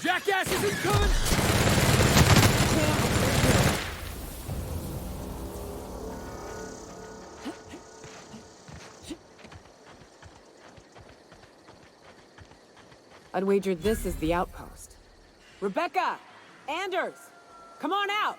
Jackass isn't coming! I'd wager this is the outpost. Rebecca! Anders! Come on out!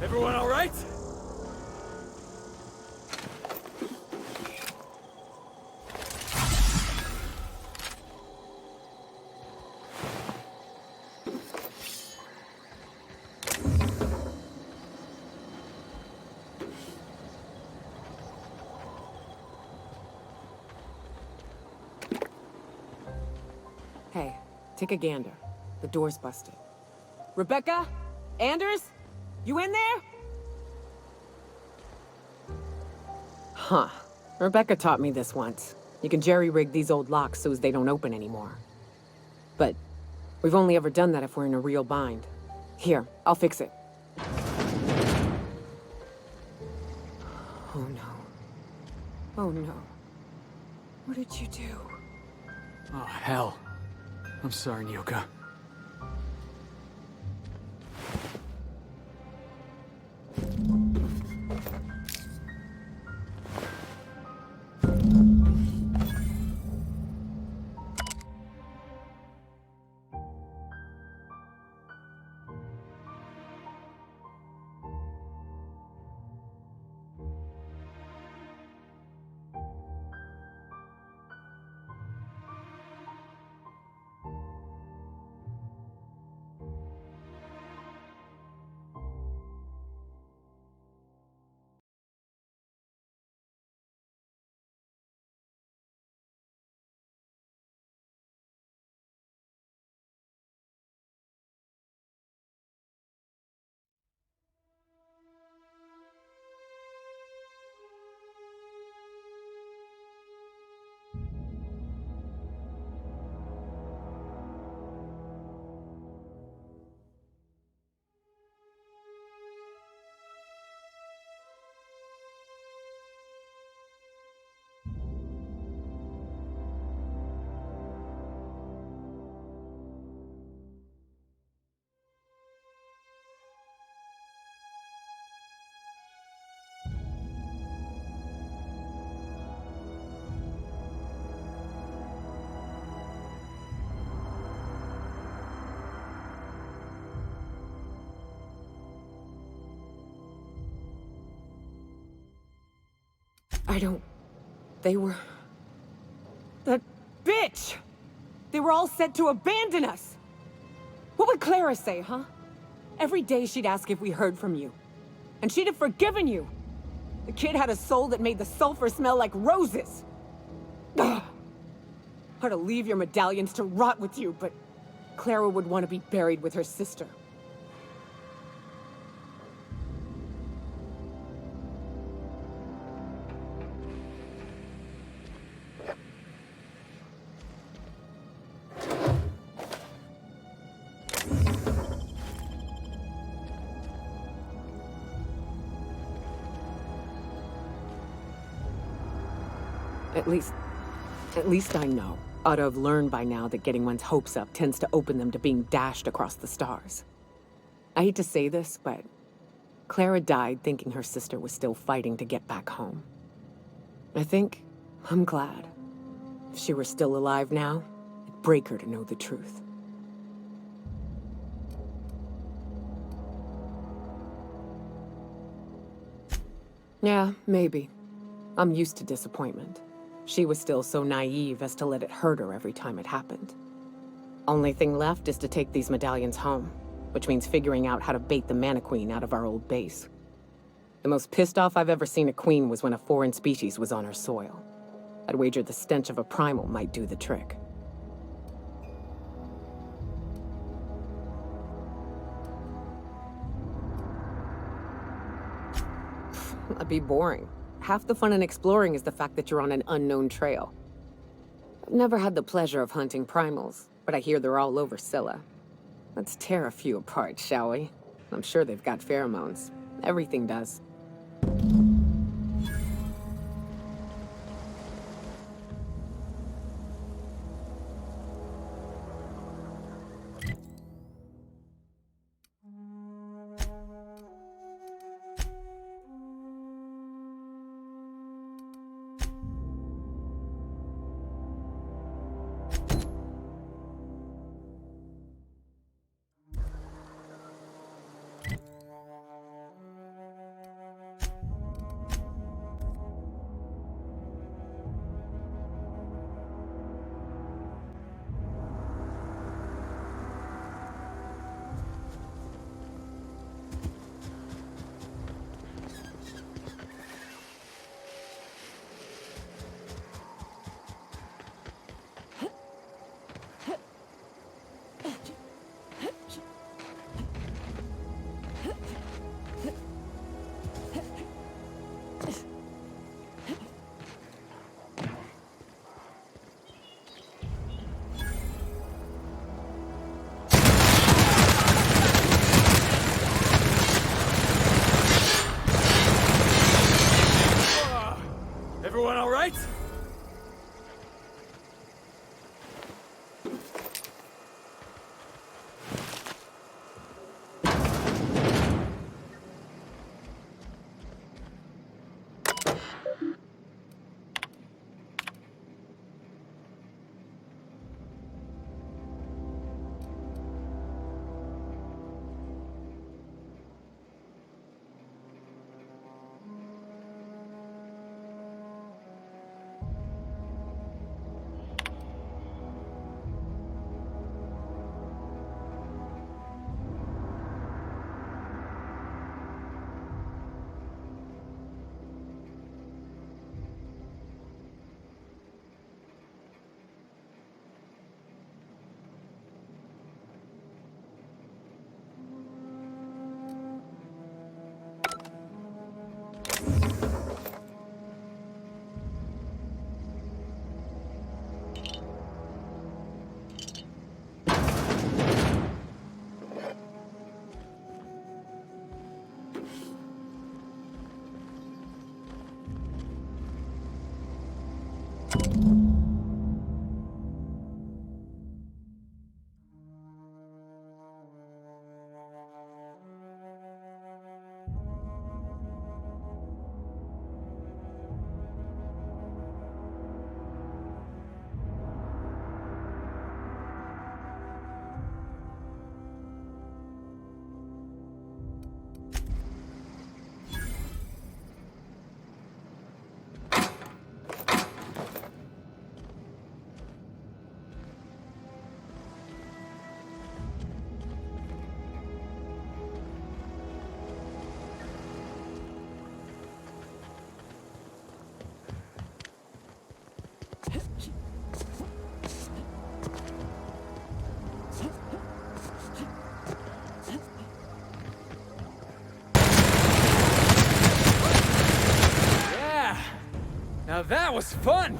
Everyone all right? Hey, take a gander. The door's busted. Rebecca? Anders? You in there? Huh. Rebecca taught me this once. You can jerry-rig these old locks so as they don't open anymore. But we've only ever done that if we're in a real bind. Here, I'll fix it. Oh no. Oh no. What did you do? Oh, hell. I'm sorry, Nyoka. They were... That bitch! They were all set to abandon us! What would Clara say, huh? Every day she'd ask if we heard from you. And she'd have forgiven you! The kid had a soul that made the sulfur smell like roses! Ugh. Or to leave your medallions to rot with you, but Clara would want to be buried with her sister. At least I know. Ought to have learned by now that getting one's hopes up tends to open them to being dashed across the stars. I hate to say this, but Clara died thinking her sister was still fighting to get back home. I think I'm glad. If she were still alive now, it'd break her to know the truth. Yeah, maybe. I'm used to disappointment. She was still so naive as to let it hurt her every time it happened. Only thing left is to take these medallions home, which means figuring out how to bait the Mana Queen out of our old base. The most pissed off I've ever seen a queen was when a foreign species was on her soil. I'd wager the stench of a primal might do the trick. That'd be boring. Half the fun in exploring is the fact that you're on an unknown trail. I've never had the pleasure of hunting primals, but I hear they're all over Scylla. Let's tear a few apart, shall we? I'm sure they've got pheromones. Everything does. Everyone all right? Now that was fun!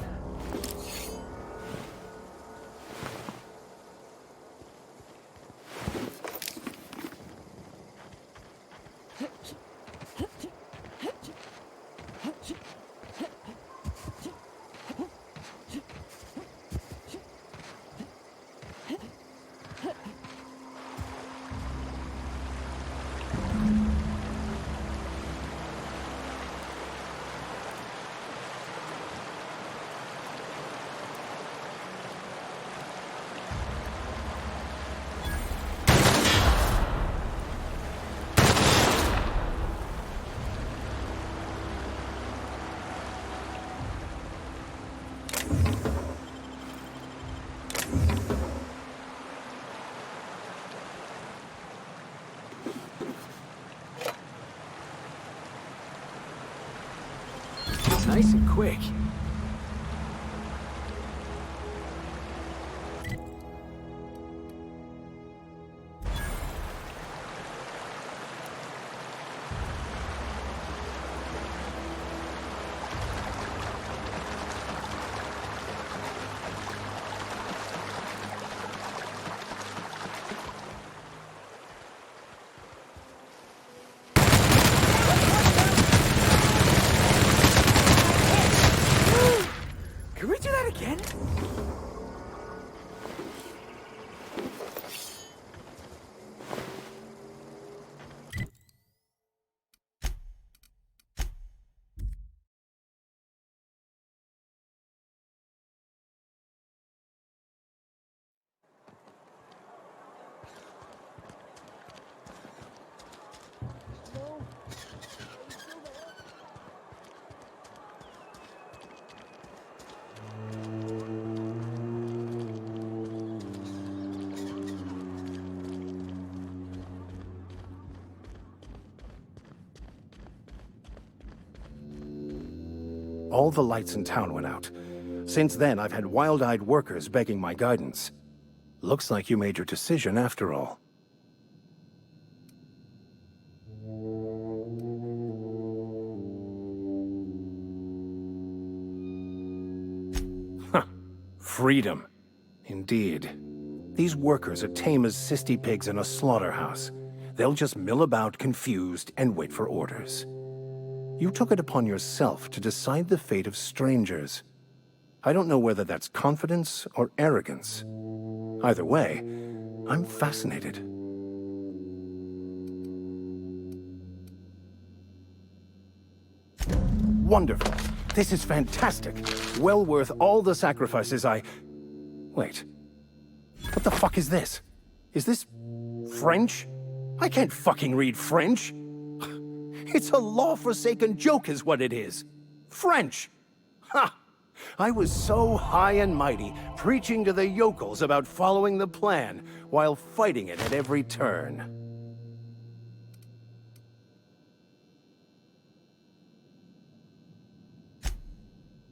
Nice and quick. all the lights in town went out. Since then, I've had wild-eyed workers begging my guidance. Looks like you made your decision after all. Huh. Freedom. Indeed. These workers are tame as cysty pigs in a slaughterhouse. They'll just mill about confused and wait for orders. You took it upon yourself to decide the fate of strangers. I don't know whether that's confidence or arrogance. Either way, I'm fascinated. Wonderful. This is fantastic. Well worth all the sacrifices Wait. What the fuck is this? Is this French? I can't fucking read French. It's a law-forsaken joke is what it is. French. Ha! I was so high and mighty, preaching to the yokels about following the plan, while fighting it at every turn.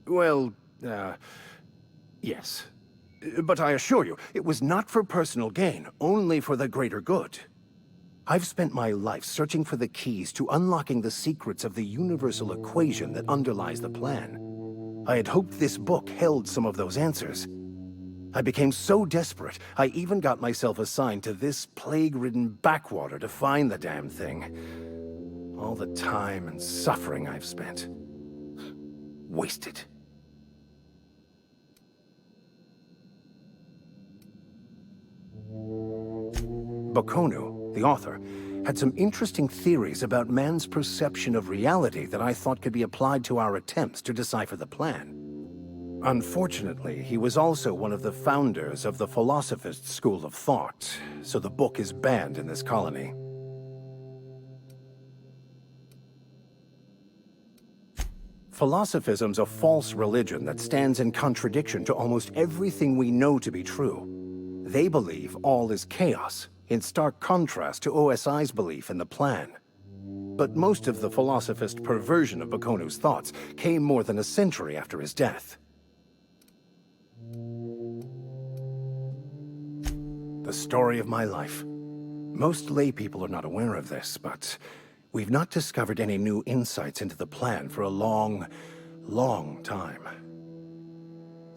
Well, yes. But I assure you, it was not for personal gain, only for the greater good. I've spent my life searching for the keys to unlocking the secrets of the universal equation that underlies the plan. I had hoped this book held some of those answers. I became so desperate, I even got myself assigned to this plague-ridden backwater to find the damn thing. All the time and suffering I've spent. Wasted. Bakonu, the author, had some interesting theories about man's perception of reality that I thought could be applied to our attempts to decipher the plan. Unfortunately, he was also one of the founders of the Philosophist school of thought, so the book is banned in this colony. Philosophism's a false religion that stands in contradiction to almost everything we know to be true. They believe all is chaos, in stark contrast to OSI's belief in the plan. But most of the philosophist perversion of Bakonu's thoughts came more than a century after his death. The story of my life. Most lay people are not aware of this, but we've not discovered any new insights into the plan for a long, long time.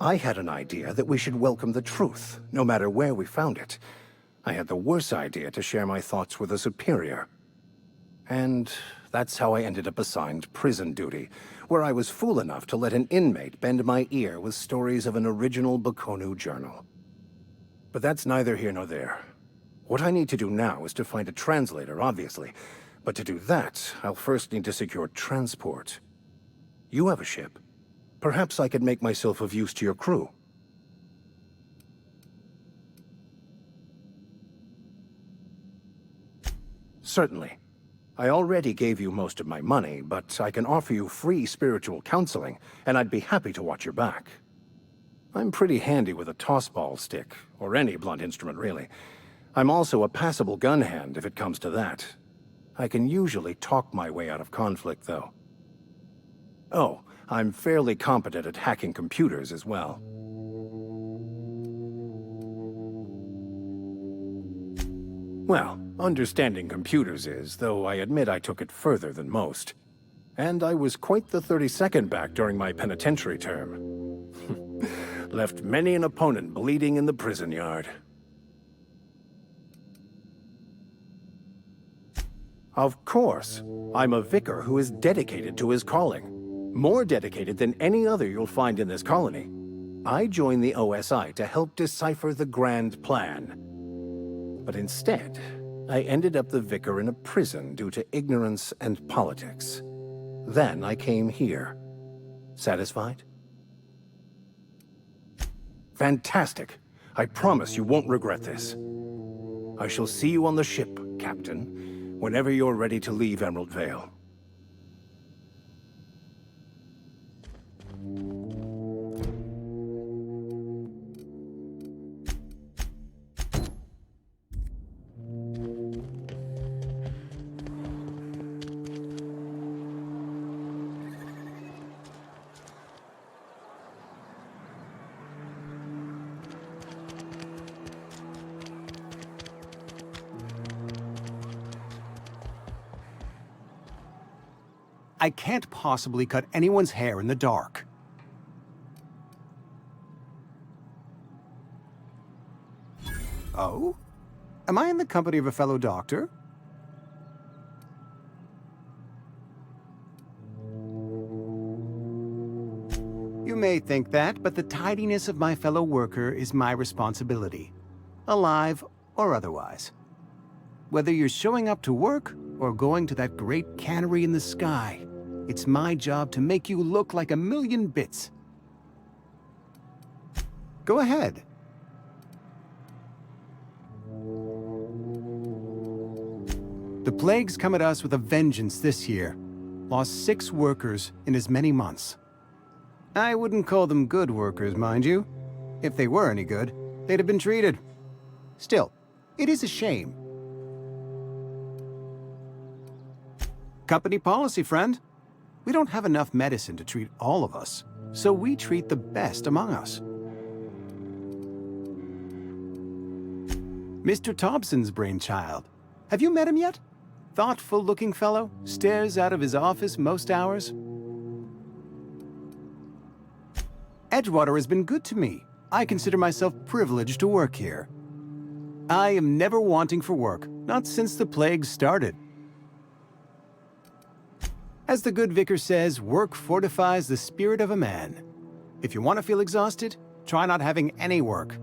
I had an idea that we should welcome the truth, no matter where we found it. I had the worse idea to share my thoughts with a superior. And that's how I ended up assigned prison duty, where I was fool enough to let an inmate bend my ear with stories of an original Bakonu journal. But that's neither here nor there. What I need to do now is to find a translator, obviously. But to do that, I'll first need to secure transport. You have a ship. Perhaps I could make myself of use to your crew. Certainly. I already gave you most of my money, but I can offer you free spiritual counseling, and I'd be happy to watch your back. I'm pretty handy with a tossball stick, or any blunt instrument, really. I'm also a passable gun hand, if it comes to that. I can usually talk my way out of conflict, though. Oh, I'm fairly competent at hacking computers as well. Well, understanding computers is, though I admit I took it further than most. And I was quite the 32nd back during my penitentiary term. Left many an opponent bleeding in the prison yard. Of course. I'm a vicar who is dedicated to his calling. More dedicated than any other you'll find in this colony. I joined the OSI to help decipher the grand plan. But instead, I ended up the vicar in a prison due to ignorance and politics. Then I came here. Satisfied? Fantastic. I promise you won't regret this. I shall see you on the ship, Captain, whenever you're ready to leave Emerald Vale. I can't possibly cut anyone's hair in the dark. Oh? Am I in the company of a fellow doctor? You may think that, but the tidiness of my fellow worker is my responsibility, alive or otherwise. Whether you're showing up to work or going to that great cannery in the sky, it's my job to make you look like a million bits. Go ahead. The plague's come at us with a vengeance this year. Lost 6 workers in as many months. I wouldn't call them good workers, mind you. If they were any good, they'd have been treated. Still, it is a shame. Company policy, friend. We don't have enough medicine to treat all of us, so we treat the best among us. Mr. Thompson's brainchild. Have you met him yet? Thoughtful-looking fellow, stares out of his office most hours. Edgewater has been good to me. I consider myself privileged to work here. I am never wanting for work, not since the plague started. As the good vicar says, work fortifies the spirit of a man. If you want to feel exhausted, try not having any work.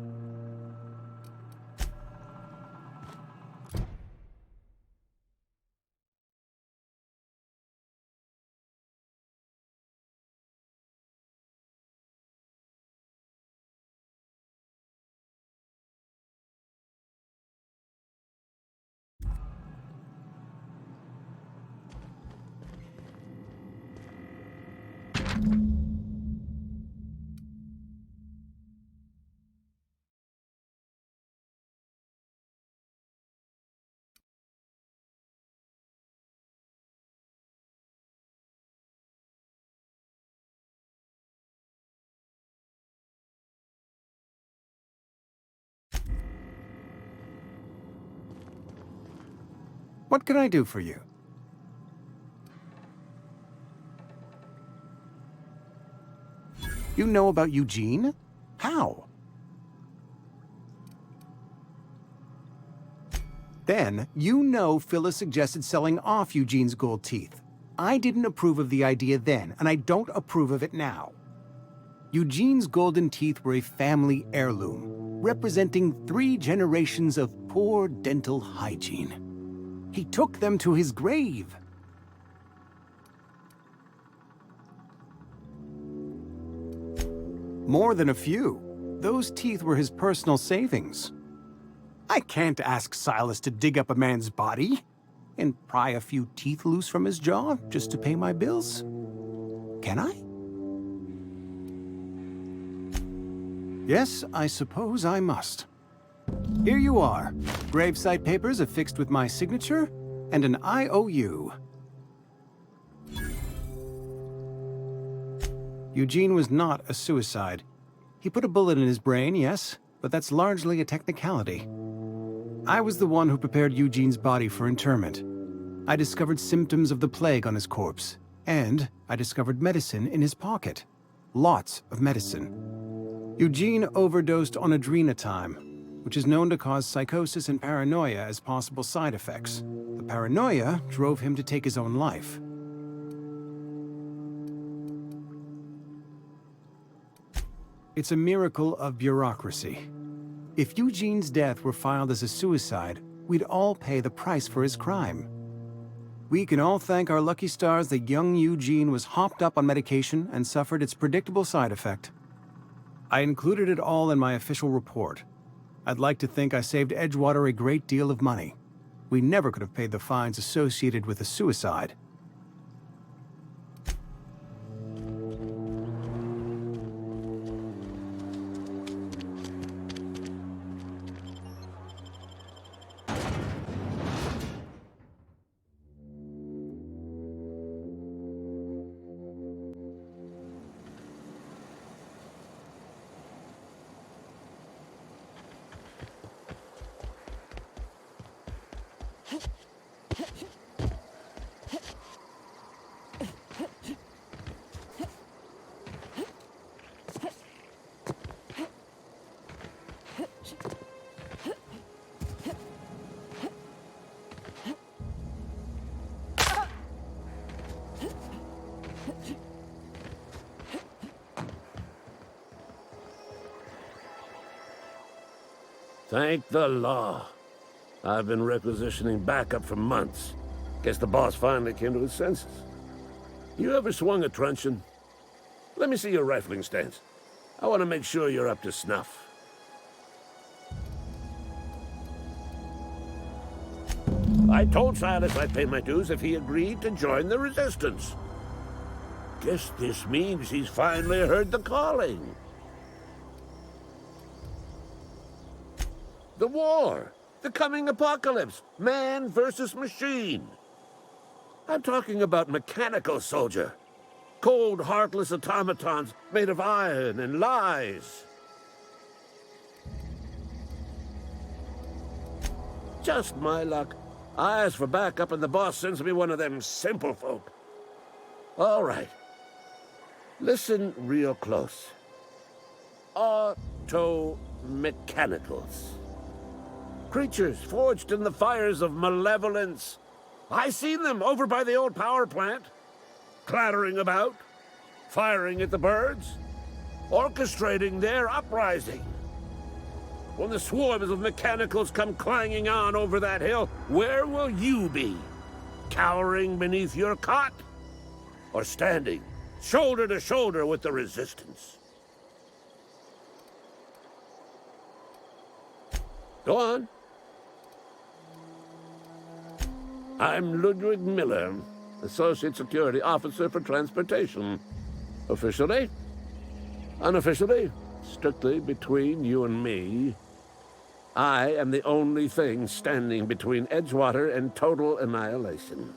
What can I do for you? You know about Eugene? How? Then, you know Phyllis suggested selling off Eugene's gold teeth. I didn't approve of the idea then, and I don't approve of it now. Eugene's golden teeth were a family heirloom, representing 3 generations of poor dental hygiene. He took them to his grave. More than a few. Those teeth were his personal savings. I can't ask Silas to dig up a man's body and pry a few teeth loose from his jaw just to pay my bills. Can I? Yes, I suppose I must. Here you are. Gravesite papers affixed with my signature and an IOU. Eugene was not a suicide. He put a bullet in his brain, yes, but that's largely a technicality. I was the one who prepared Eugene's body for interment. I discovered symptoms of the plague on his corpse, and I discovered medicine in his pocket. Lots of medicine. Eugene overdosed on adrenatime, which is known to cause psychosis and paranoia as possible side effects. The paranoia drove him to take his own life. It's a miracle of bureaucracy. If Eugene's death were filed as a suicide, we'd all pay the price for his crime. We can all thank our lucky stars that young Eugene was hopped up on medication and suffered its predictable side effect. I included it all in my official report. I'd like to think I saved Edgewater a great deal of money. We never could have paid the fines associated with a suicide. Thank the law. I've been requisitioning backup for months. Guess the boss finally came to his senses. You ever swung a truncheon? Let me see your rifling stance. I want to make sure you're up to snuff. I told Silas I'd pay my dues if he agreed to join the Resistance. Guess this means he's finally heard the calling. The war! The coming apocalypse! Man versus machine! I'm talking about mechanical soldier. Cold, heartless automatons made of iron and lies. Just my luck. I ask for backup and the boss sends me one of them simple folk. All right. Listen real close. Auto-mechanicals. Creatures forged in the fires of malevolence. I seen them over by the old power plant. Clattering about, firing at the birds, orchestrating their uprising. When the swarms of mechanicals come clanging on over that hill, where will you be? Cowering beneath your cot? Or standing, shoulder to shoulder with the Resistance? Go on. I'm Ludwig Miller, Associate Security Officer for Transportation. Officially? Unofficially? Strictly between you and me. I am the only thing standing between Edgewater and total annihilation.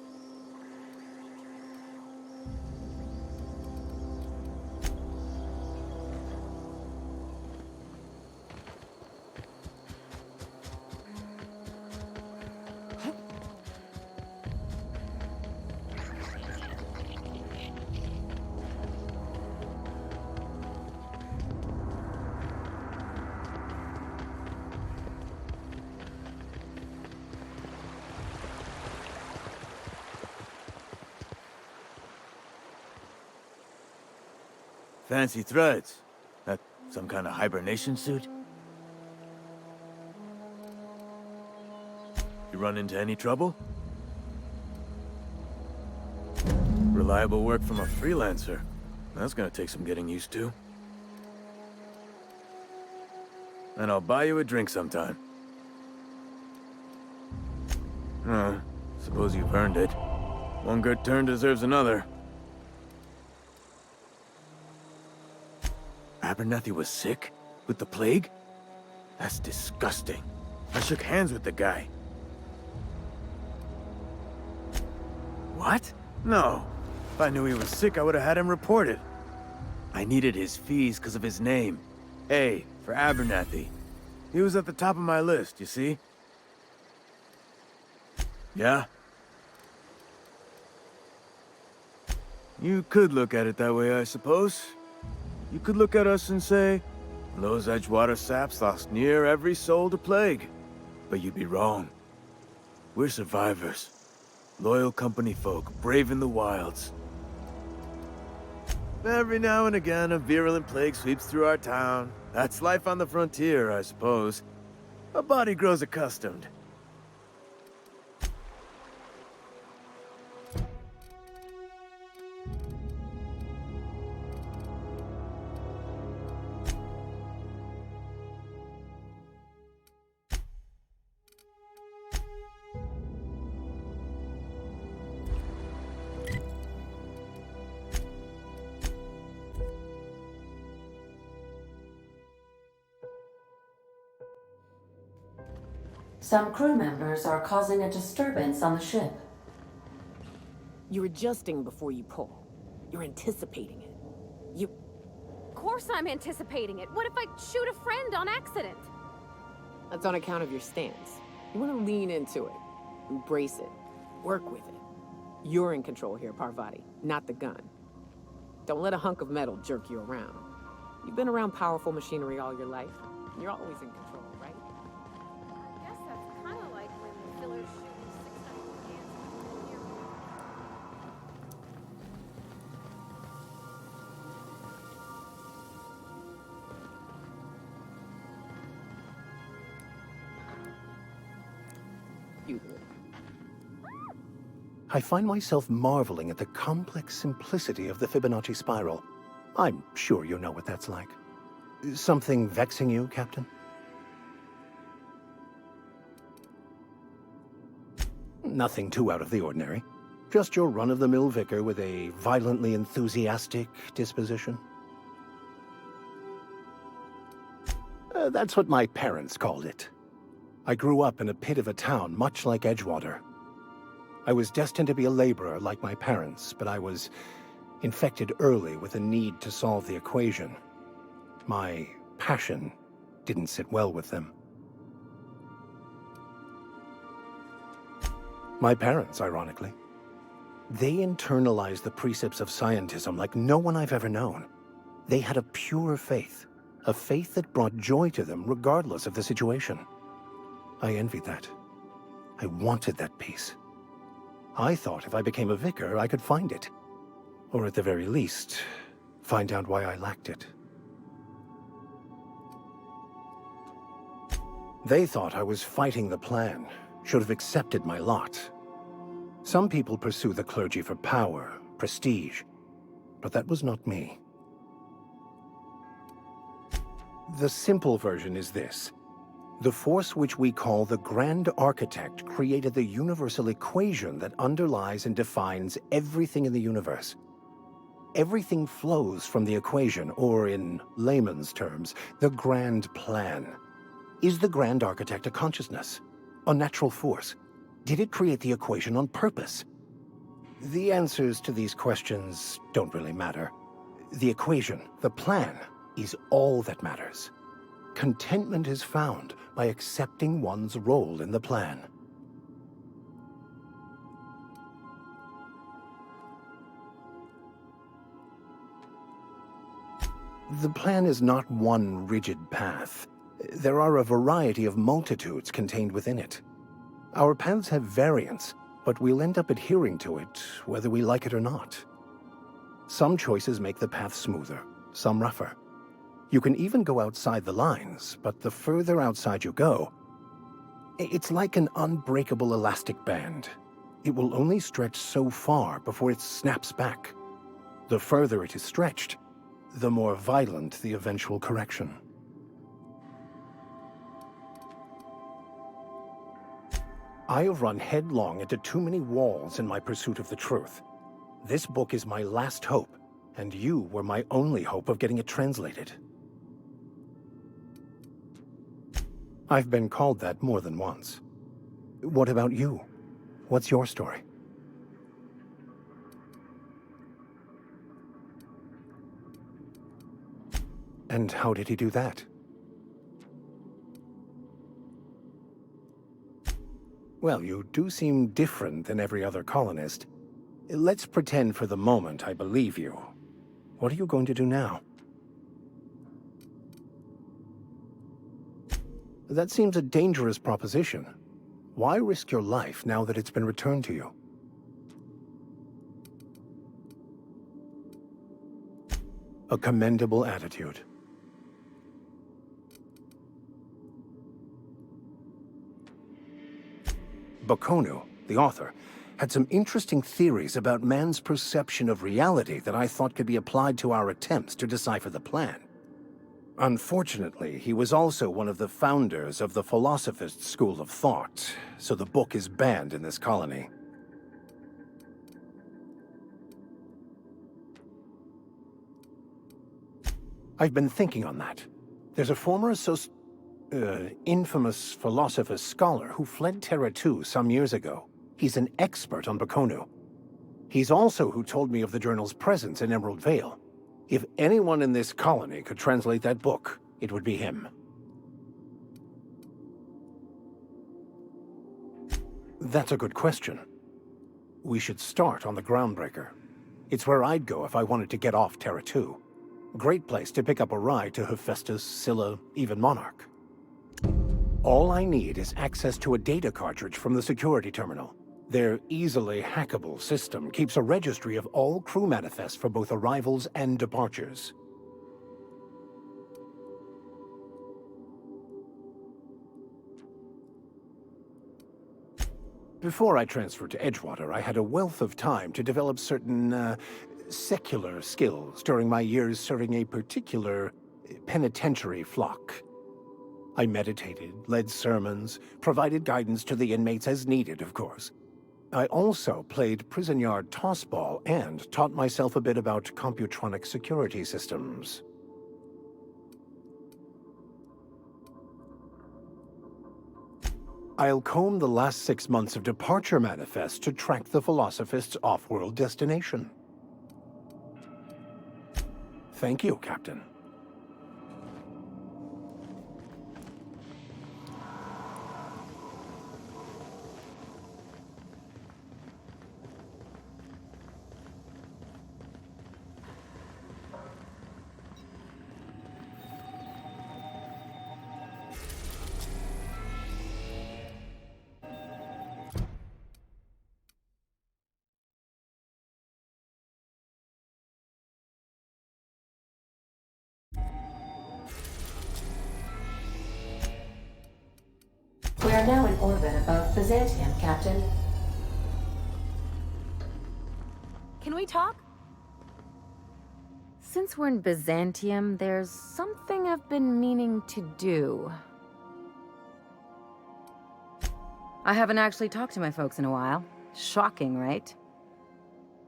Fancy threads. That some kind of hibernation suit? You run into any trouble? Reliable work from a freelancer. That's gonna take some getting used to. And I'll buy you a drink sometime. Suppose you've earned it. One good turn deserves another. Abernathy was sick? With the plague? That's disgusting. I shook hands with the guy. What? No. If I knew he was sick, I would have had him reported. I needed his fees because of his name. A, for Abernathy. He was at the top of my list, you see? Yeah? You could look at it that way, I suppose. You could look at us and say, those Edgewater saps lost near every soul to plague. But you'd be wrong. We're survivors. Loyal company folk, braving the wilds. Every now and again, a virulent plague sweeps through our town. That's life on the frontier, I suppose. A body grows accustomed. Some crew members are causing a disturbance on the ship. You're adjusting before you pull. You're anticipating it. Of course I'm anticipating it. What if I shoot a friend on accident? That's on account of your stance. You want to lean into it. Embrace it. Work with it. You're in control here, Parvati, not the gun. Don't let a hunk of metal jerk you around. You've been around powerful machinery all your life. You're always in control, right? I guess that's kind of like when the killer's shooting 600 cans near me. I find myself marveling at the complex simplicity of the Fibonacci spiral. I'm sure you know what that's like. Something vexing you, Captain? Nothing too out of the ordinary. Just your run-of-the-mill vicar with a violently enthusiastic disposition. That's what my parents called it. I grew up in a pit of a town much like Edgewater. I was destined to be a laborer like my parents, but I was infected early with a need to solve the equation. My passion didn't sit well with them. My parents, ironically. They internalized the precepts of scientism like no one I've ever known. They had a pure faith, a faith that brought joy to them regardless of the situation. I envied that. I wanted that peace. I thought if I became a vicar, I could find it. Or at the very least, find out why I lacked it. They thought I was fighting the plan, should have accepted my lot. Some people pursue the clergy for power, prestige, but that was not me. The simple version is this. The force which we call the Grand Architect created the universal equation that underlies and defines everything in the universe. Everything flows from the equation, or in layman's terms, the grand plan. Is the Grand Architect a consciousness? A natural force? Did it create the equation on purpose? The answers to these questions don't really matter. The equation, the plan, is all that matters. Contentment is found by accepting one's role in the plan. The plan is not one rigid path. There are a variety of multitudes contained within it. Our paths have variance, but we'll end up adhering to it, whether we like it or not. Some choices make the path smoother, some rougher. You can even go outside the lines, but the further outside you go, it's like an unbreakable elastic band. It will only stretch so far before it snaps back. The further it is stretched, the more violent the eventual correction. I have run headlong into too many walls in my pursuit of the truth. This book is my last hope, and you were my only hope of getting it translated. I've been called that more than once. What about you? What's your story? And how did he do that? Well, you do seem different than every other colonist. Let's pretend for the moment I believe you. What are you going to do now? That seems a dangerous proposition. Why risk your life now that it's been returned to you? A commendable attitude. Bakonu, the author, had some interesting theories about man's perception of reality that I thought could be applied to our attempts to decipher the plan. Unfortunately, he was also one of the founders of the Philosophist school of thought, so the book is banned in this colony. I've been thinking on that. There's a former infamous Philosophist scholar who fled Terra 2 some years ago. He's an expert on Bakonu. He's also who told me of the journal's presence in Emerald Vale. If anyone in this colony could translate that book, it would be him. That's a good question. We should start on the Groundbreaker. It's where I'd go if I wanted to get off Terra 2. Great place to pick up a ride to Hephaestus, Scylla, even Monarch. All I need is access to a data cartridge from the security terminal. Their easily hackable system keeps a registry of all crew manifests for both arrivals and departures. Before I transferred to Edgewater, I had a wealth of time to develop certain, secular skills during my years serving a particular penitentiary flock. I meditated, led sermons, provided guidance to the inmates as needed, of course. I also played prison yard tossball and taught myself a bit about computronic security systems. I'll comb the last 6 months of departure manifest to track the Philosophist's off-world destination. Thank you, Captain. We are now in orbit above Byzantium, Captain. Can we talk? Since we're in Byzantium, there's something I've been meaning to do. I haven't actually talked to my folks in a while. Shocking, right?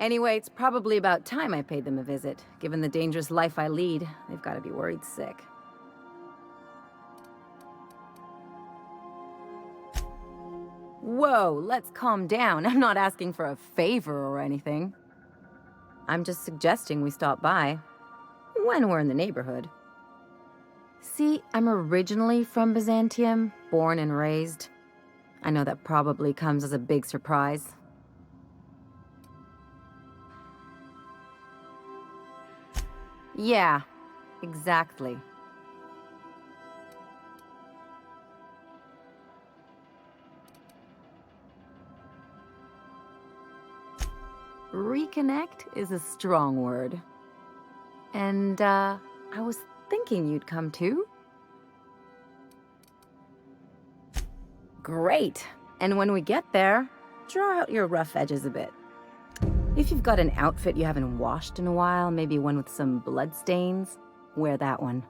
Anyway, it's probably about time I paid them a visit. Given the dangerous life I lead, they've got to be worried sick. Whoa, let's calm down. I'm not asking for a favor or anything. I'm just suggesting we stop by when we're in the neighborhood. See, I'm originally from Byzantium, born and raised. I know that probably comes as a big surprise. Yeah, exactly. Reconnect is a strong word. And, I was thinking you'd come too. Great. And when we get there, draw out your rough edges a bit. If you've got an outfit you haven't washed in a while, maybe one with some blood stains, wear that one.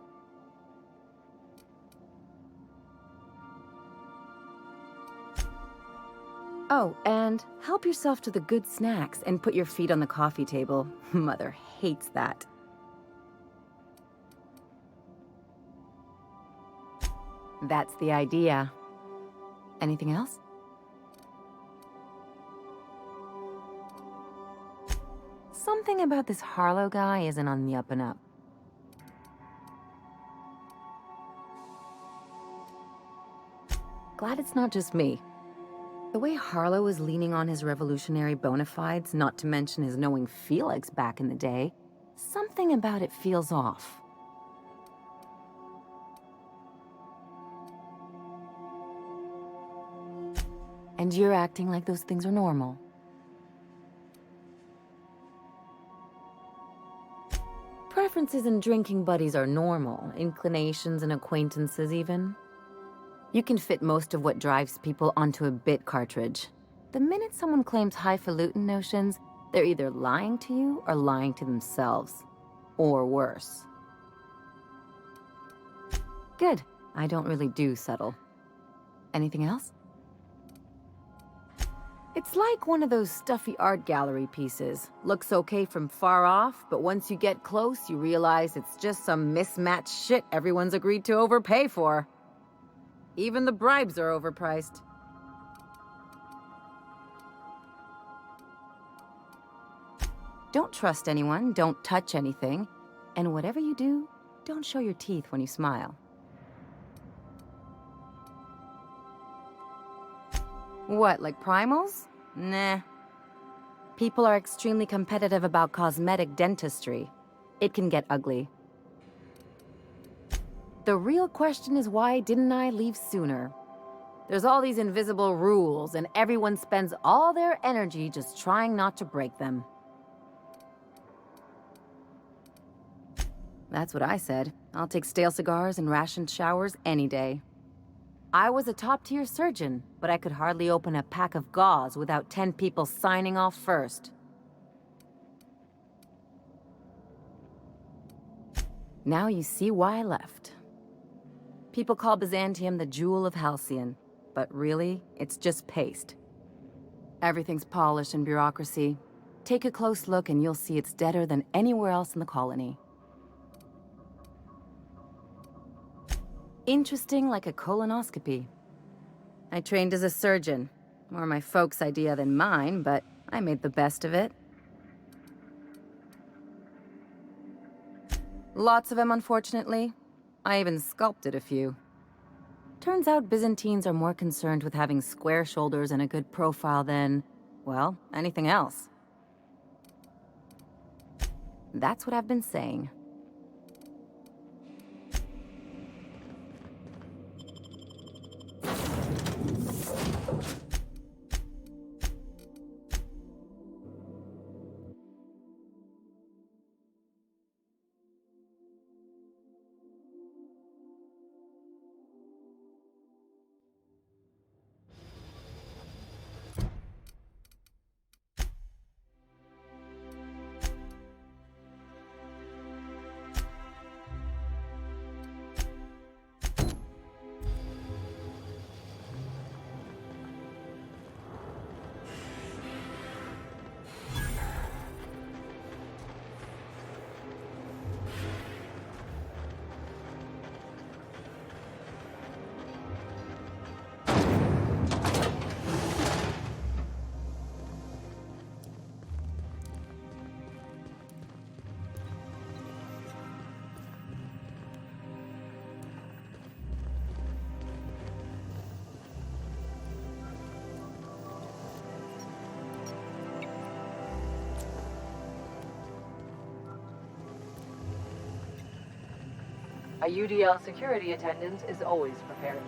Oh, and help yourself to the good snacks and put your feet on the coffee table. Mother hates that. That's the idea. Anything else? Something about this Harlow guy isn't on the up and up. Glad it's not just me. The way Harlow is leaning on his revolutionary bona fides, not to mention his knowing Felix back in the day, something about it feels off. And you're acting like those things are normal. Preferences and drinking buddies are normal, inclinations and acquaintances even. You can fit most of what drives people onto a bit cartridge. The minute someone claims highfalutin notions, they're either lying to you or lying to themselves. Or worse. Good. I don't really do subtle. Anything else? It's like one of those stuffy art gallery pieces. Looks okay from far off, but once you get close, you realize it's just some mismatched shit everyone's agreed to overpay for. Even the bribes are overpriced. Don't trust anyone, don't touch anything, and whatever you do, don't show your teeth when you smile. What, like primals? Nah. People are extremely competitive about cosmetic dentistry. It can get ugly. The real question is, why didn't I leave sooner? There's all these invisible rules, and everyone spends all their energy just trying not to break them. That's what I said. I'll take stale cigars and rationed showers any day. I was a top-tier surgeon, but I could hardly open a pack of gauze without 10 people signing off first. Now you see why I left. People call Byzantium the jewel of Halcyon, but really, it's just paste. Everything's polished and bureaucracy. Take a close look and you'll see it's deader than anywhere else in the colony. Interesting like a colonoscopy. I trained as a surgeon. More my folks' idea than mine, but I made the best of it. Lots of them, unfortunately. I even sculpted a few. Turns out Byzantines are more concerned with having square shoulders and a good profile than, well, anything else. That's what I've been saying. A UDL security attendant is always prepared.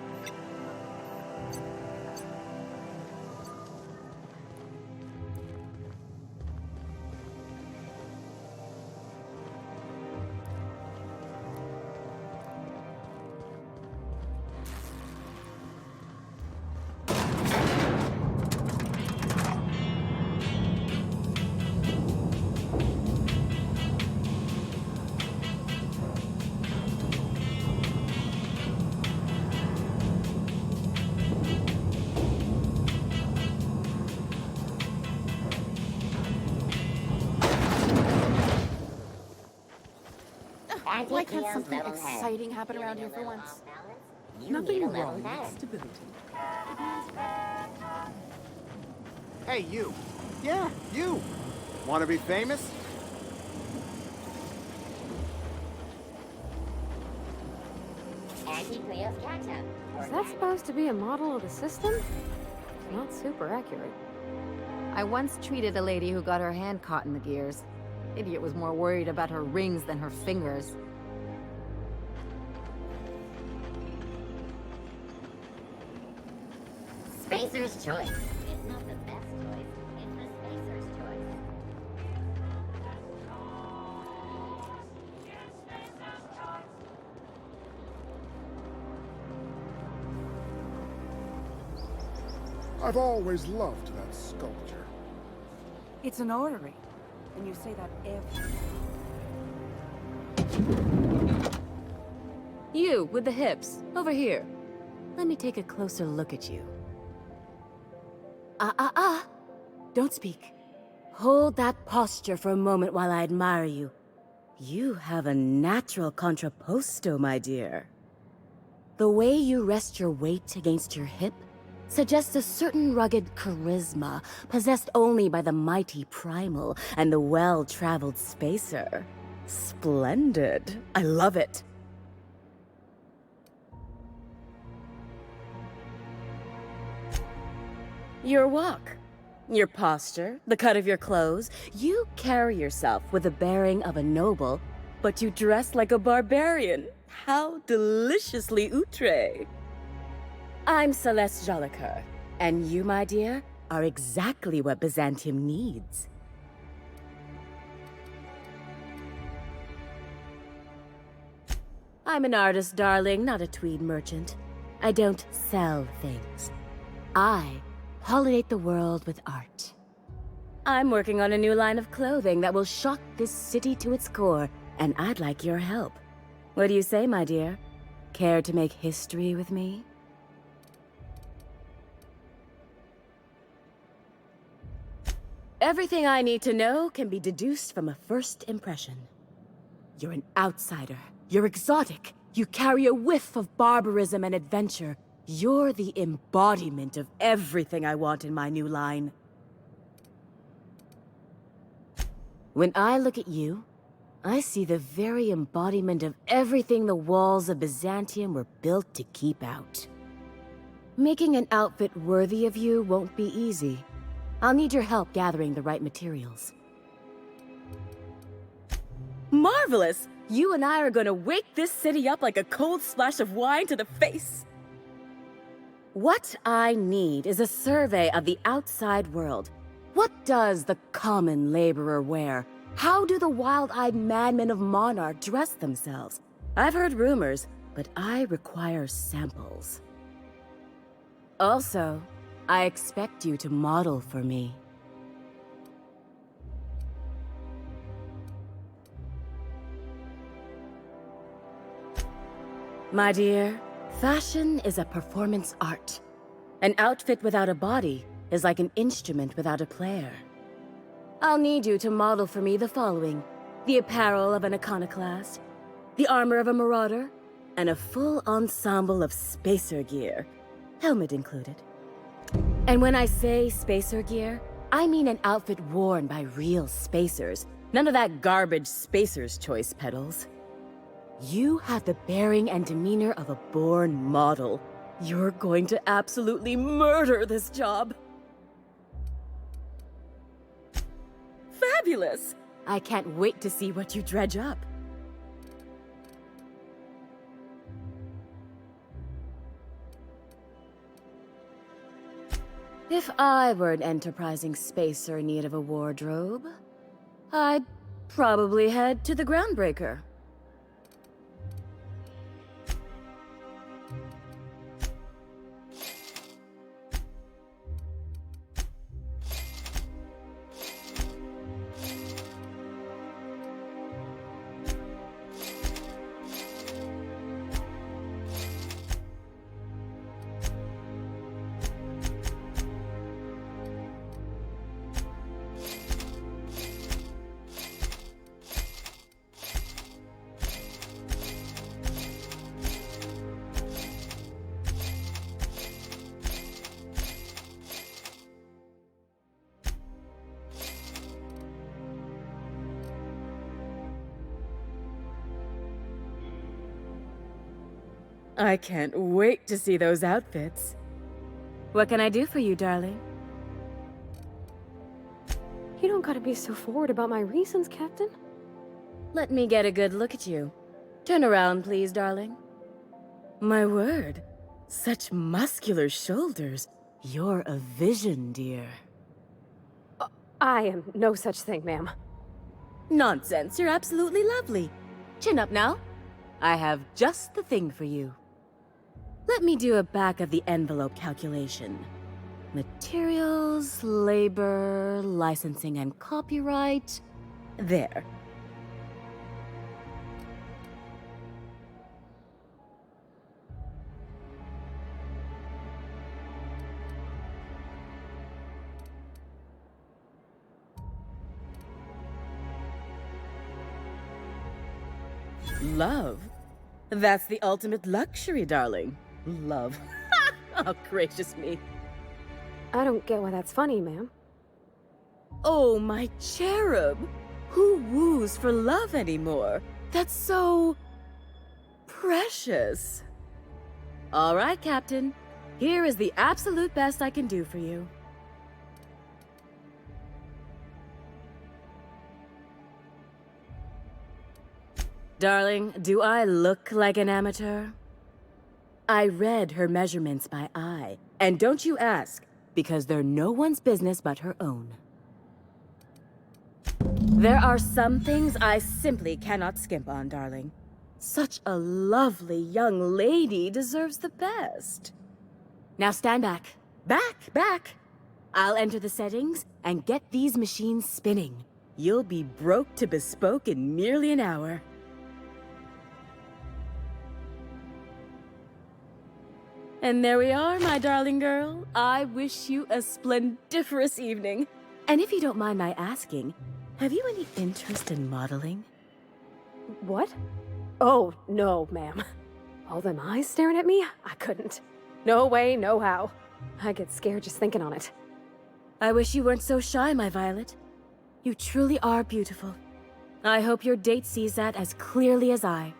Like had something exciting happen around here for once. Nothing wrong with stability. Hey, you. Yeah, you. Want to be famous? Is that supposed to be a model of the system? Not super accurate. I once treated a lady who got her hand caught in the gears. Idiot was more worried about her rings than her fingers. Spacer's choice. It's not the best choice. It's the Spacer's choice. I've always loved that sculpture. It's an orrery. And you say that every... You, with the hips, over here. Let me take a closer look at you. Don't speak. Hold that posture for a moment while I admire you. You have a natural contrapposto, my dear. The way you rest your weight against your hip suggests a certain rugged charisma possessed only by the mighty primal and the well-traveled spacer. Splendid. I love it. Your walk, your posture, the cut of your clothes, you carry yourself with the bearing of a noble, but you dress like a barbarian. How deliciously outre. I'm Celeste Jolicoeur, and you, my dear, are exactly what Byzantium needs. I'm an artist, darling, not a tweed merchant. I don't sell things. I pollinate the world with art. I'm working on a new line of clothing that will shock this city to its core, and I'd like your help. What do you say, my dear? Care to make history with me? Everything I need to know can be deduced from a first impression. You're an outsider. You're exotic. You carry a whiff of barbarism and adventure. You're the embodiment of everything I want in my new line. When I look at you, I see the very embodiment of everything the walls of Byzantium were built to keep out. Making an outfit worthy of you won't be easy. I'll need your help gathering the right materials. Marvelous! You and I are gonna wake this city up like a cold splash of wine to the face! What I need is a survey of the outside world. What does the common laborer wear? How do the wild-eyed madmen of Monarch dress themselves? I've heard rumors, but I require samples. Also, I expect you to model for me. My dear, fashion is a performance art. An outfit without a body is like an instrument without a player. I'll need you to model for me the following: the apparel of an iconoclast, the armor of a marauder, and a full ensemble of spacer gear, helmet included. And when I say spacer gear, I mean an outfit worn by real spacers. None of that garbage spacer's choice pedals. You have the bearing and demeanor of a born model. You're going to absolutely murder this job. Fabulous! I can't wait to see what you dredge up. If I were an enterprising spacer in need of a wardrobe, I'd probably head to the Groundbreaker. I can't wait to see those outfits. What can I do for you, darling? You don't gotta be so forward about my reasons, Captain. Let me get a good look at you. Turn around, please, darling. My word, such muscular shoulders. You're a vision, dear. I am no such thing, ma'am. Nonsense, you're absolutely lovely. Chin up now. I have just the thing for you. Let me do a back-of-the-envelope calculation. Materials, labor, licensing and copyright. There. Love? That's the ultimate luxury, darling. Love. Oh, gracious me. I don't get why that's funny, ma'am. Oh, my cherub. Who woos for love anymore? That's so... precious. All right, Captain. Here is the absolute best I can do for you. Darling, do I look like an amateur? I read her measurements by eye. And don't you ask, because they're no one's business but her own. There are some things I simply cannot skimp on, darling. Such a lovely young lady deserves the best. Now stand back. Back! I'll enter the settings and get these machines spinning. You'll be broke to bespoke in merely an hour. And there we are, my darling girl. I wish you a splendiferous evening. And if you don't mind my asking, have you any interest in modeling? What? Oh, no, ma'am. All them eyes staring at me? I couldn't. No way, no how. I get scared just thinking on it. I wish you weren't so shy, my Violet. You truly are beautiful. I hope your date sees that as clearly as I.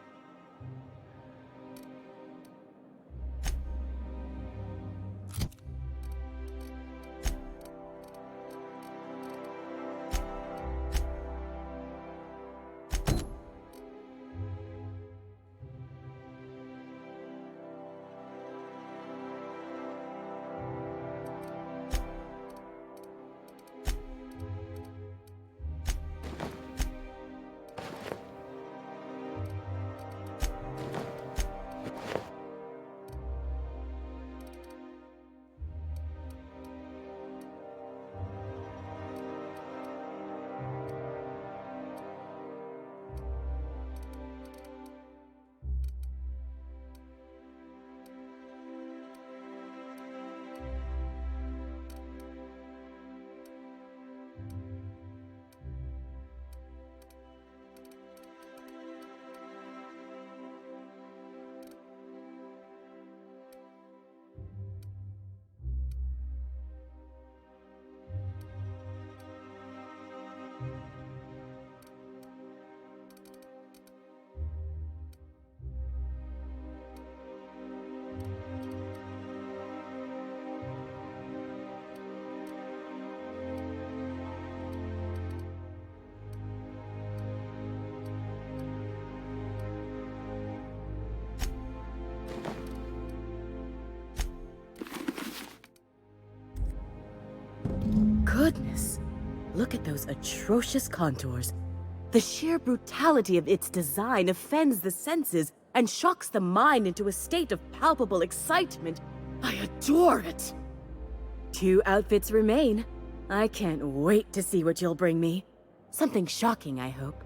Goodness, look at those atrocious contours. The sheer brutality of its design offends the senses and shocks the mind into a state of palpable excitement. I adore it! 2 outfits remain. I can't wait to see what you'll bring me. Something shocking, I hope.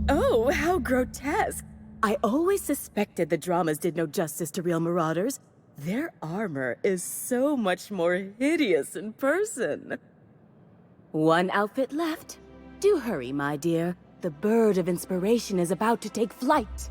Oh, how grotesque! I always suspected the dramas did no justice to real marauders. Their armor is so much more hideous in person. 1 outfit left. Do hurry, my dear. The bird of inspiration is about to take flight.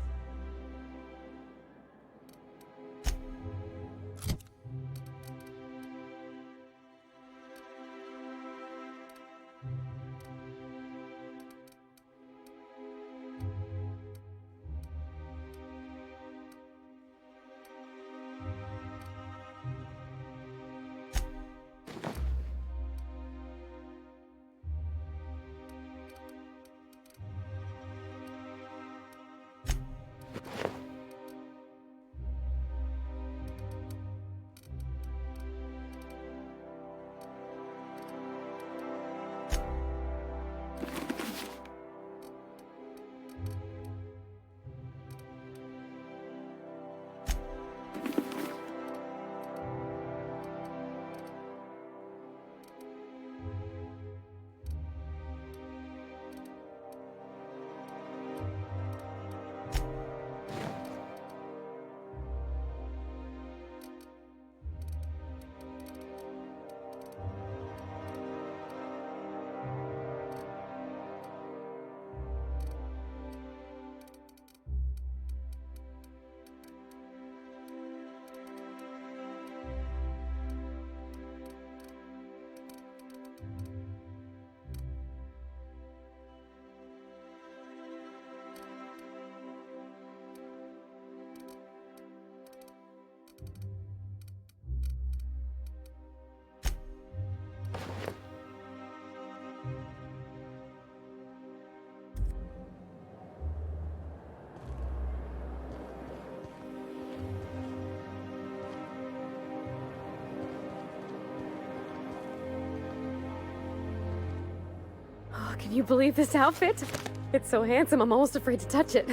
Can you believe this outfit? It's so handsome, I'm almost afraid to touch it.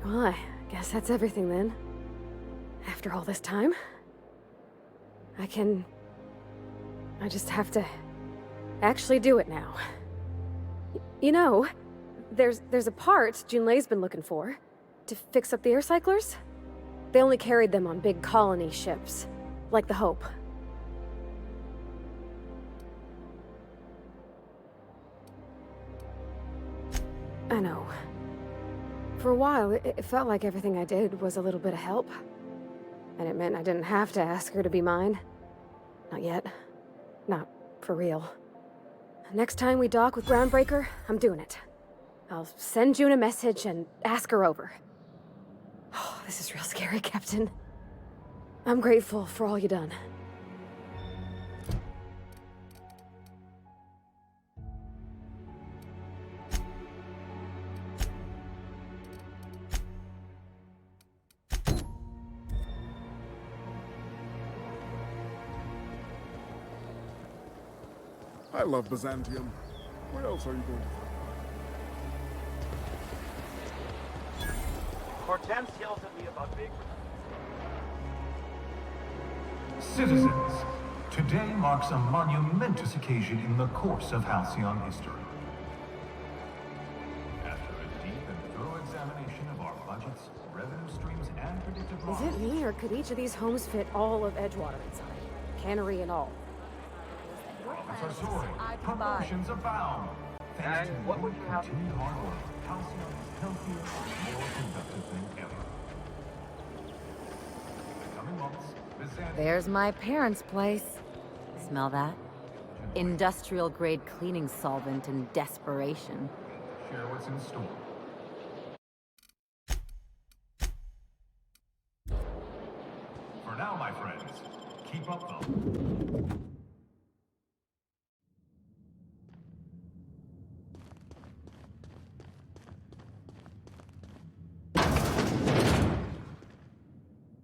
Well, I guess that's everything then. After all this time, I just have to actually do it now. You know, there's a part Junlei's been looking for to fix up the air cyclers. They only carried them on big colony ships, like the Hope. I know. For a while, it felt like everything I did was a little bit of help. And it meant I didn't have to ask her to be mine. Not yet. Not for real. Next time we dock with Groundbreaker, I'm doing it. I'll send June a message and ask her over. Oh, this is real scary, Captain. I'm grateful for all you done. I love Byzantium. Where else are you going to find? Hortense yells at me about big... Citizens, today marks a monumentous occasion in the course of Halcyon history. After a deep and thorough examination of our budgets, revenue streams, and predictive Is models... it me, or could each of these homes fit all of Edgewater inside? Cannery and all. Profits are soaring, promotions abound. Thanks to what would you have? continued hard work, Halcyon is healthier and more productive than ever. In the coming months, Byzantium... There's my parents' place. Smell that? Industrial-grade cleaning solvent and desperation. Share what's in store. For now, my friends, keep up the...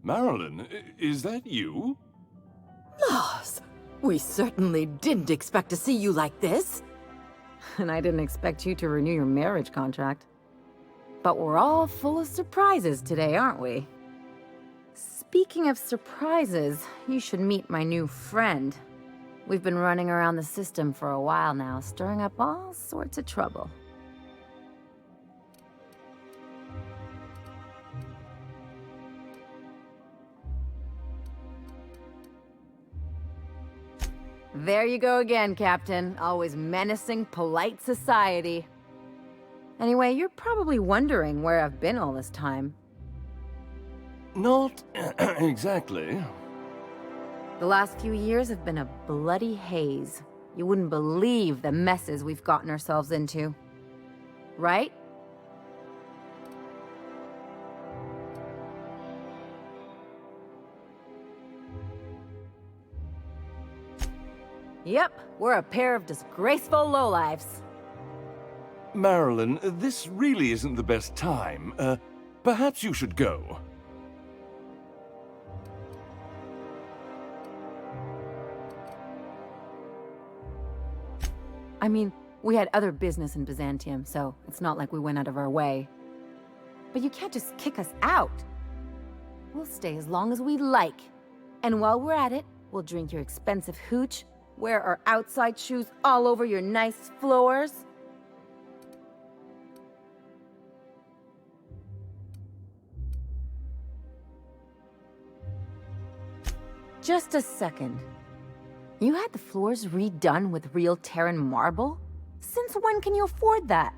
Marilyn, is that you? Lars, we certainly didn't expect to see you like this. And I didn't expect you to renew your marriage contract. But we're all full of surprises today, aren't we? Speaking of surprises, you should meet my new friend. We've been running around the system for a while now, stirring up all sorts of trouble. There you go again, Captain. Always menacing polite society. Anyway, you're probably wondering where I've been all this time. Not exactly. The last few years have been a bloody haze. You wouldn't believe the messes we've gotten ourselves into. Right? Yep, we're a pair of disgraceful lowlifes. Marilyn, this really isn't the best time. Perhaps you should go. I mean, we had other business in Byzantium, so it's not like we went out of our way. But you can't just kick us out. We'll stay as long as we like. And while we're at it, we'll drink your expensive hooch, wear our outside shoes all over your nice floors. Just a second. You had the floors redone with real Terran marble? Since when can you afford that?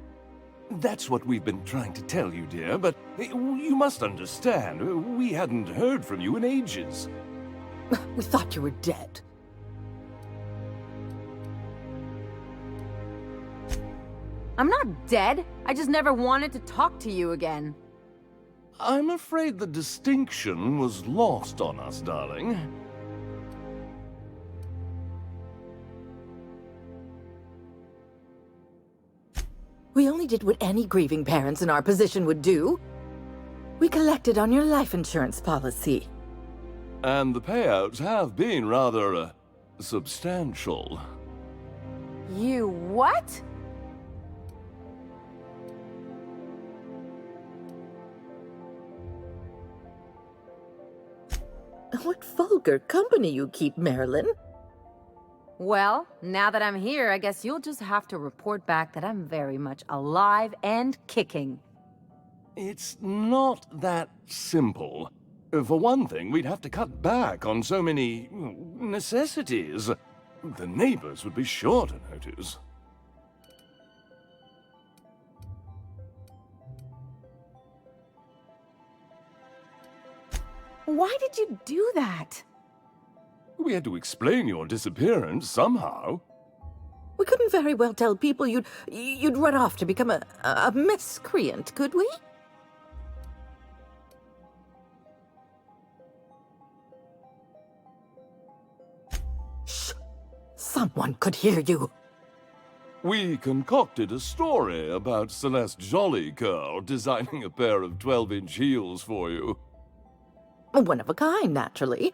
That's what we've been trying to tell you, dear, but you must understand, we hadn't heard from you in ages. We thought you were dead. I'm not dead. I just never wanted to talk to you again. I'm afraid the distinction was lost on us, darling. We only did what any grieving parents in our position would do. We collected on your life insurance policy. And the payouts have been rather, substantial. You what? What vulgar company you keep, Marilyn. Well, now that I'm here, I guess you'll just have to report back that I'm very much alive and kicking. It's not that simple. For one thing, we'd have to cut back on so many necessities. The neighbors would be sure to notice. Why did you do that? We had to explain your disappearance somehow. We couldn't very well tell people you'd run off to become a miscreant, could we? Shh! Someone could hear you. We concocted a story about Celeste Jollycurl designing a pair of 12-inch heels for you. One of a kind, naturally.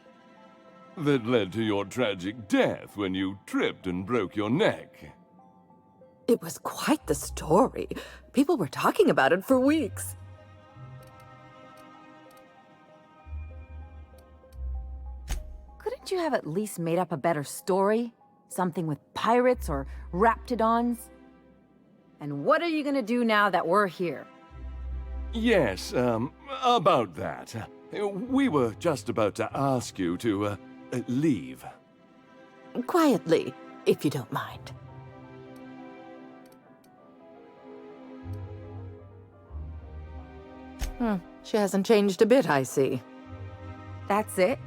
That led to your tragic death when you tripped and broke your neck. It was quite the story. People were talking about it for weeks. Couldn't you have at least made up a better story? Something with pirates or raptidons? And what are you gonna do now that we're here? Yes, about that. We were just about to ask you to, leave. Quietly, if you don't mind. She hasn't changed a bit, I see. That's it?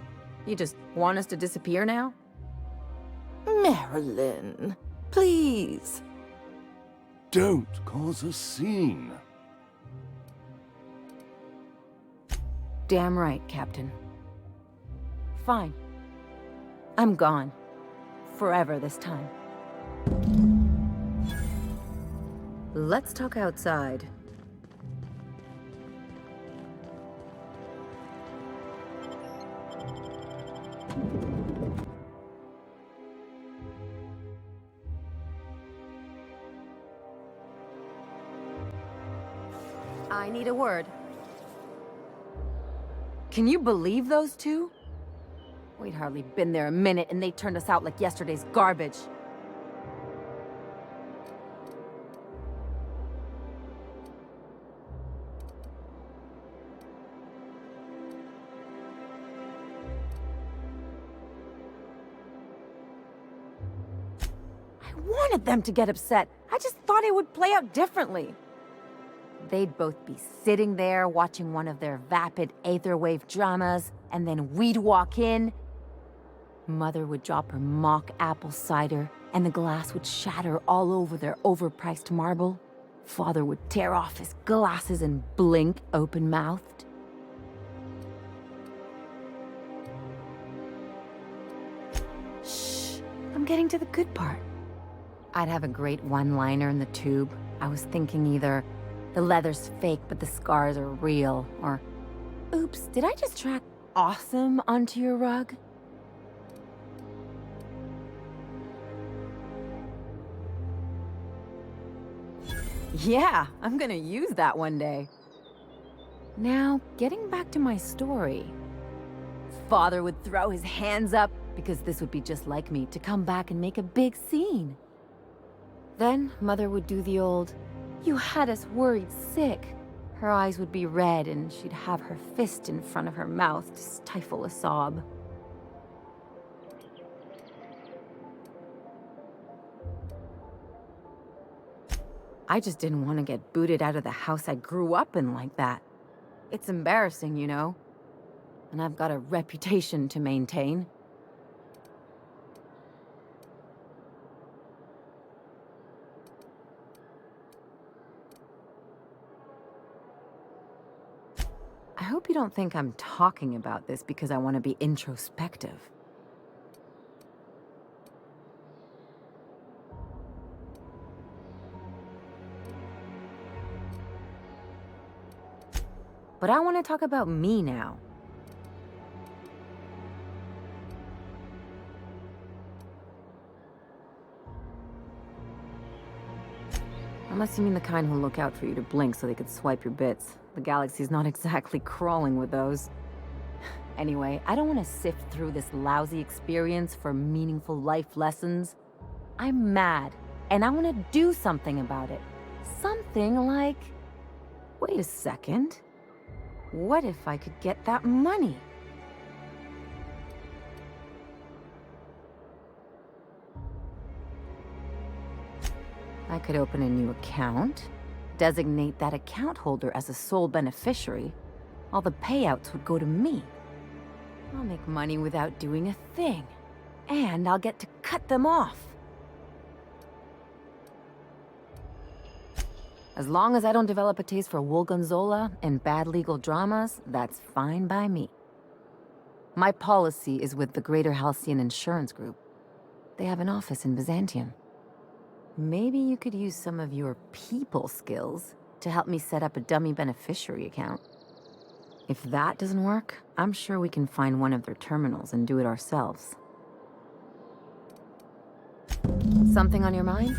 You just want us to disappear now? Marilyn, please. Don't cause a scene. Damn right, Captain. Fine. I'm gone. Forever this time. Let's talk outside. I need a word. Can you believe those two? We'd hardly been there a minute and they turned us out like yesterday's garbage. I wanted them to get upset. I just thought it would play out differently. They'd both be sitting there watching one of their vapid aetherwave dramas, and then we'd walk in. Mother would drop her mock apple cider, and the glass would shatter all over their overpriced marble. Father would tear off his glasses and blink open-mouthed. Shh, I'm getting to the good part. I'd have a great one-liner in the tube. I was thinking either, the leather's fake, but the scars are real. Or, oops, did I just track awesome onto your rug? Yeah, I'm gonna use that one day. Now, getting back to my story. Father would throw his hands up, because this would be just like me, to come back and make a big scene. Then, Mother would do the old, "You had us worried sick." Her eyes would be red and she'd have her fist in front of her mouth to stifle a sob. I just didn't want to get booted out of the house I grew up in like that. It's embarrassing, you know. And I've got a reputation to maintain. I hope you don't think I'm talking about this because I want to be introspective. But I want to talk about me now. Unless you mean the kind who'll look out for you to blink so they could swipe your bits. The galaxy's not exactly crawling with those. Anyway, I don't want to sift through this lousy experience for meaningful life lessons. I'm mad, and I want to do something about it. Something like... Wait a second. What if I could get that money? I could open a new account, designate that account holder as a sole beneficiary. All the payouts would go to me. I'll make money without doing a thing. And I'll get to cut them off. As long as I don't develop a taste for wool gonzola and bad legal dramas, that's fine by me. My policy is with the Greater Halcyon Insurance Group. They have an office in Byzantium. Maybe you could use some of your people skills to help me set up a dummy beneficiary account. If that doesn't work, I'm sure we can find one of their terminals and do it ourselves. Something on your mind?